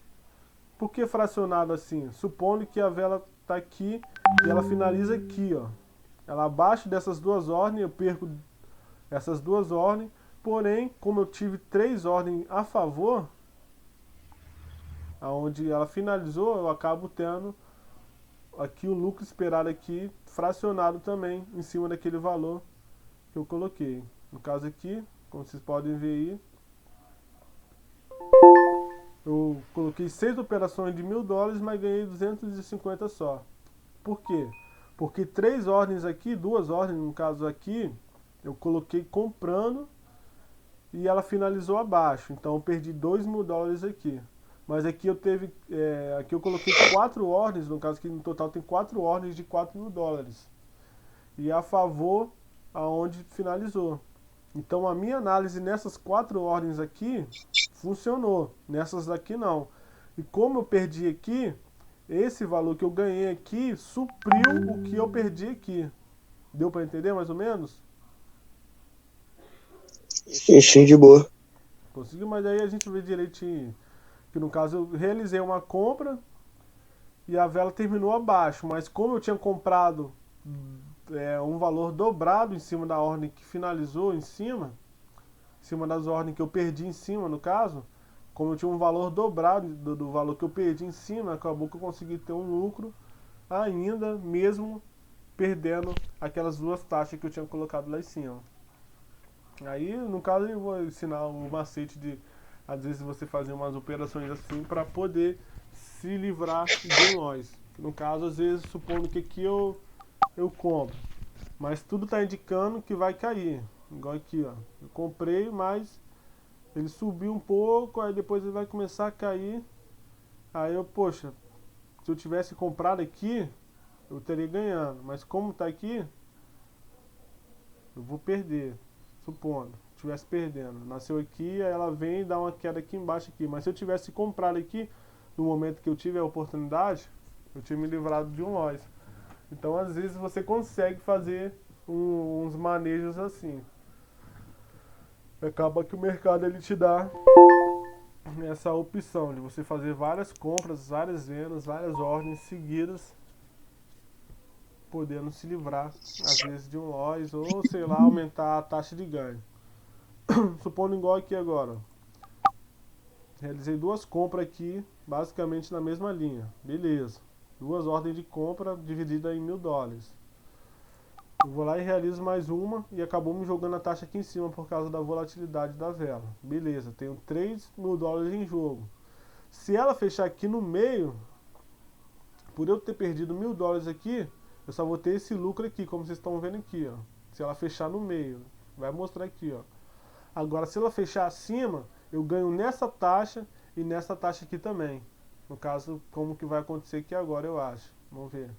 Por que fracionado assim? Supondo que a vela está aqui e ela finaliza aqui, ó. Ela abaixo dessas 2 ordens, eu perco essas 2 ordens, porém, como eu tive 3 ordens a favor, aonde ela finalizou, eu acabo tendo aqui o lucro esperado aqui, fracionado também, em cima daquele valor que eu coloquei. No caso aqui, como vocês podem ver aí, eu coloquei 6 operações de $1000, mas ganhei 250 só. Por quê? Porque 3 ordens aqui, 2 ordens no caso aqui, eu coloquei comprando e ela finalizou abaixo. Então eu perdi $2000 aqui. Mas aqui aqui eu coloquei 4 ordens, no caso aqui no total tem 4 ordens de $4000. E a favor aonde finalizou. Então a minha análise nessas 4 ordens aqui funcionou, nessas daqui não. E como eu perdi aqui, esse valor que eu ganhei aqui supriu o que eu perdi aqui. Deu para entender mais ou menos? Sim, de boa. Conseguiu, mas aí a gente vê direitinho. Que no caso eu realizei uma compra e a vela terminou abaixo. Mas como eu tinha comprado um valor dobrado em cima da ordem que finalizou em cima das ordens que eu perdi em cima, no caso, como eu tinha um valor dobrado do valor que eu perdi em cima, acabou que eu consegui ter um lucro ainda, mesmo perdendo aquelas duas taxas que eu tinha colocado lá em cima. Aí, no caso, eu vou ensinar o macete de, às vezes, você fazer umas operações assim para poder se livrar de nós. No caso, às vezes, supondo que aqui eu compro, mas tudo está indicando que vai cair. Igual aqui, ó. Eu comprei, mas ele subiu um pouco, aí depois ele vai começar a cair. Aí eu, poxa, se eu tivesse comprado aqui, eu teria ganhando. Mas como está aqui, eu vou perder. Supondo, estivesse perdendo. Nasceu aqui, aí ela vem e dá uma queda aqui embaixo aqui. Mas se eu tivesse comprado aqui, no momento que eu tive a oportunidade, eu tinha me livrado de um loss. Então, às vezes, você consegue fazer uns manejos assim. Acaba que o mercado ele te dá essa opção de você fazer várias compras, várias vendas, várias ordens seguidas, podendo se livrar, às vezes, de um loss ou, sei lá, aumentar a taxa de ganho. Supondo igual aqui agora. Realizei duas compras aqui, basicamente na mesma linha. Beleza. Duas ordens de compra divididas em $1000. Eu vou lá e realizo mais uma e acabou me jogando a taxa aqui em cima por causa da volatilidade da vela. Beleza, tenho $3.000 em jogo. Se ela fechar aqui no meio, por eu ter perdido $1.000 aqui, eu só vou ter esse lucro aqui, como vocês estão vendo aqui, ó. Se ela fechar no meio, vai mostrar aqui, ó. Agora, se ela fechar acima, eu ganho nessa taxa e nessa taxa aqui também. No caso, como que vai acontecer aqui agora, eu acho. Vamos ver.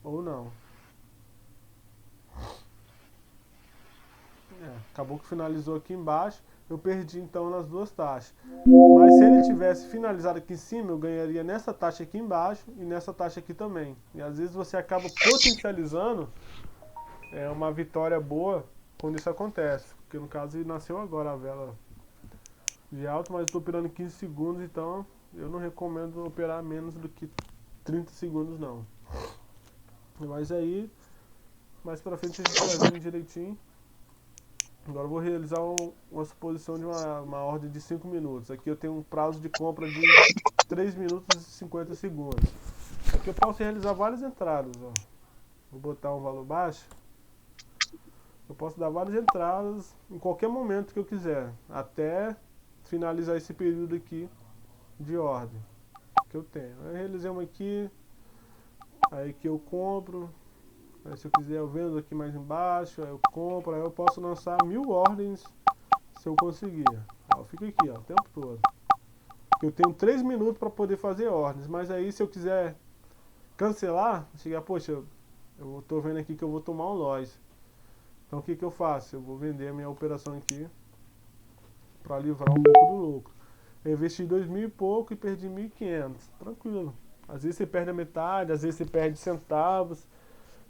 Ou não. Acabou que finalizou aqui embaixo. Eu perdi então nas duas taxas. Mas se ele tivesse finalizado aqui em cima, eu ganharia nessa taxa aqui embaixo e nessa taxa aqui também. E às vezes você acaba potencializando uma vitória boa quando isso acontece. Porque no caso nasceu agora a vela de alto, mas eu estou operando em 15 segundos, então eu não recomendo operar menos do que 30 segundos não. Mas aí, mais pra frente a gente vai vendo direitinho. Agora eu vou realizar uma suposição de uma ordem de 5 minutos. Aqui eu tenho um prazo de compra de 3 minutos e 50 segundos. Aqui eu posso realizar várias entradas. Ó. Vou botar um valor baixo. Eu posso dar várias entradas em qualquer momento que eu quiser. Até finalizar esse período aqui de ordem que eu tenho. Eu realizei uma aqui. Aí que eu compro. Aí, se eu quiser eu vendo aqui mais embaixo, aí eu compro, aí eu posso lançar 1000 ordens se eu conseguir. Aí eu fico aqui, ó, o tempo todo. Eu tenho 3 minutos para poder fazer ordens, mas aí se eu quiser cancelar, chegar, poxa, eu tô vendo aqui que eu vou tomar um loss. Então o que que eu faço? Eu vou vender a minha operação aqui para livrar um pouco do lucro. Eu investi 2.000 e pouco e perdi 1.500, tranquilo. Às vezes você perde a metade, às vezes você perde centavos.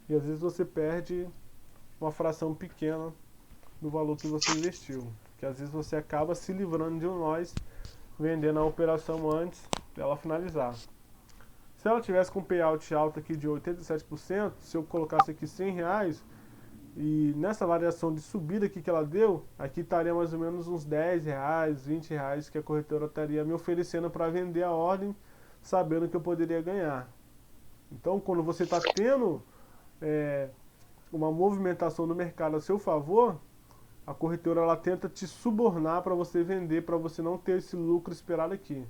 E às vezes você perde uma fração pequena do valor que você investiu. Que às vezes você acaba se livrando de um loss, vendendo a operação antes dela finalizar. Se ela tivesse com payout alto aqui de 87%, se eu colocasse aqui R$100, e nessa variação de subida aqui que ela deu, aqui estaria mais ou menos uns R$10, R$20 que a corretora estaria me oferecendo para vender a ordem, sabendo que eu poderia ganhar. Então quando você está tendo uma movimentação no mercado a seu favor, a corretora ela tenta te subornar para você vender, para você não ter esse lucro esperado aqui.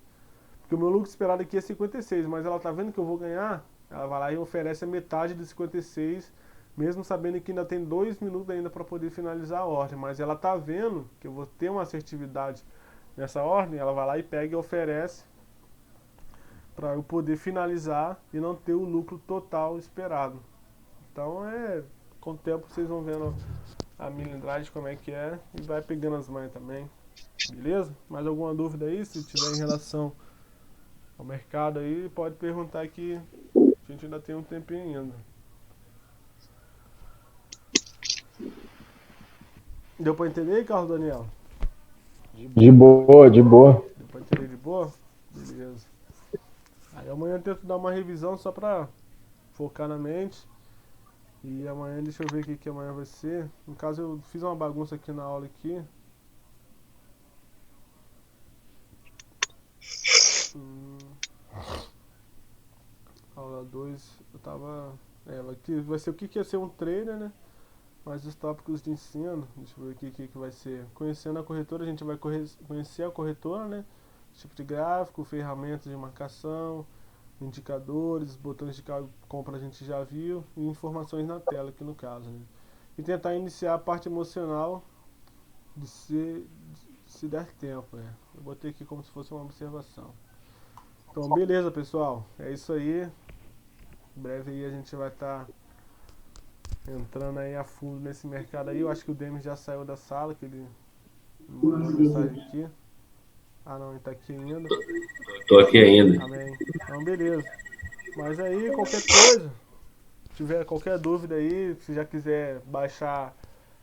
Porque o meu lucro esperado aqui é 56, mas ela tá vendo que eu vou ganhar, ela vai lá e oferece a metade de 56, mesmo sabendo que ainda tem 2 minutos ainda para poder finalizar a ordem. Mas ela tá vendo que eu vou ter uma assertividade nessa ordem, ela vai lá e pega e oferece para eu poder finalizar e não ter o lucro total esperado. Então com o tempo vocês vão vendo a milindragem como é que é e vai pegando as manhas também, beleza? Mais alguma dúvida aí? Se tiver em relação ao mercado aí, pode perguntar que a gente ainda tem um tempinho ainda. Deu pra entender, Carlos Daniel? De boa, de boa. Deu pra entender de boa? Beleza. Aí amanhã eu tento dar uma revisão só pra focar na mente. E amanhã, deixa eu ver o que amanhã vai ser. No caso, eu fiz uma bagunça aqui na aula aqui. Aula 2, eu tava vai ser o que é ser um trader, né? Mas os tópicos de ensino, deixa eu ver o que vai ser. Conhecendo a corretora, a gente vai conhecer a corretora, né? Tipo de gráfico, ferramentas de marcação, indicadores, botões de compra a gente já viu, e informações na tela aqui no caso, né? E tentar iniciar a parte emocional se der tempo, né? Eu botei aqui como se fosse uma observação. Então, beleza, pessoal. É isso aí. Em breve aí a gente vai estar entrando aí a fundo nesse mercado aí. Eu acho que o Demis já saiu da sala, que ele me mandou uma mensagem aqui. Ah não, ele tá aqui ainda. Tô aqui ainda. Amém. Então beleza. Mas aí, qualquer coisa, tiver qualquer dúvida aí, se já quiser baixar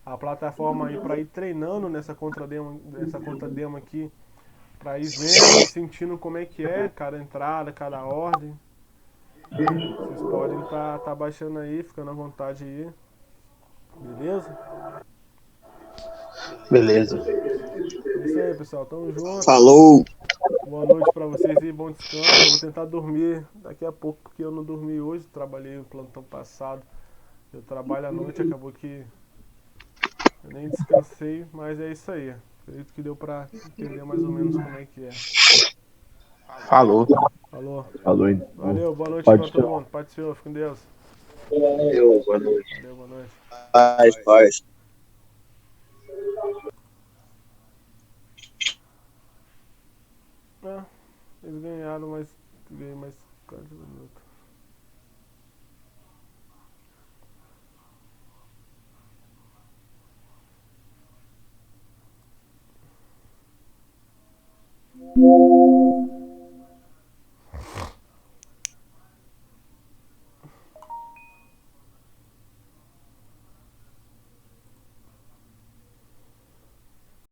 a plataforma aí para ir treinando nessa contrademo aqui, para ir vendo, sentindo como é que é, cada entrada, cada ordem. Vocês podem tá baixando aí, ficando à vontade aí. Beleza? Beleza. É isso aí, pessoal. Tamo junto. Falou! Boa noite pra vocês e bom descanso. Eu vou tentar dormir daqui a pouco, porque eu não dormi hoje. Trabalhei no plantão passado. Eu trabalho à noite, acabou que eu nem descansei, mas é isso aí. Acredito que deu pra entender mais ou menos como é que é. Falou. Falou. Falou então. Valeu, boa noite Pode pra todo ser. mundo. Paz do Senhor, fica com Deus. Valeu, boa noite. Valeu, boa noite. Paz. Ah, eles ganharam, mas ganhei mais 40 minutos.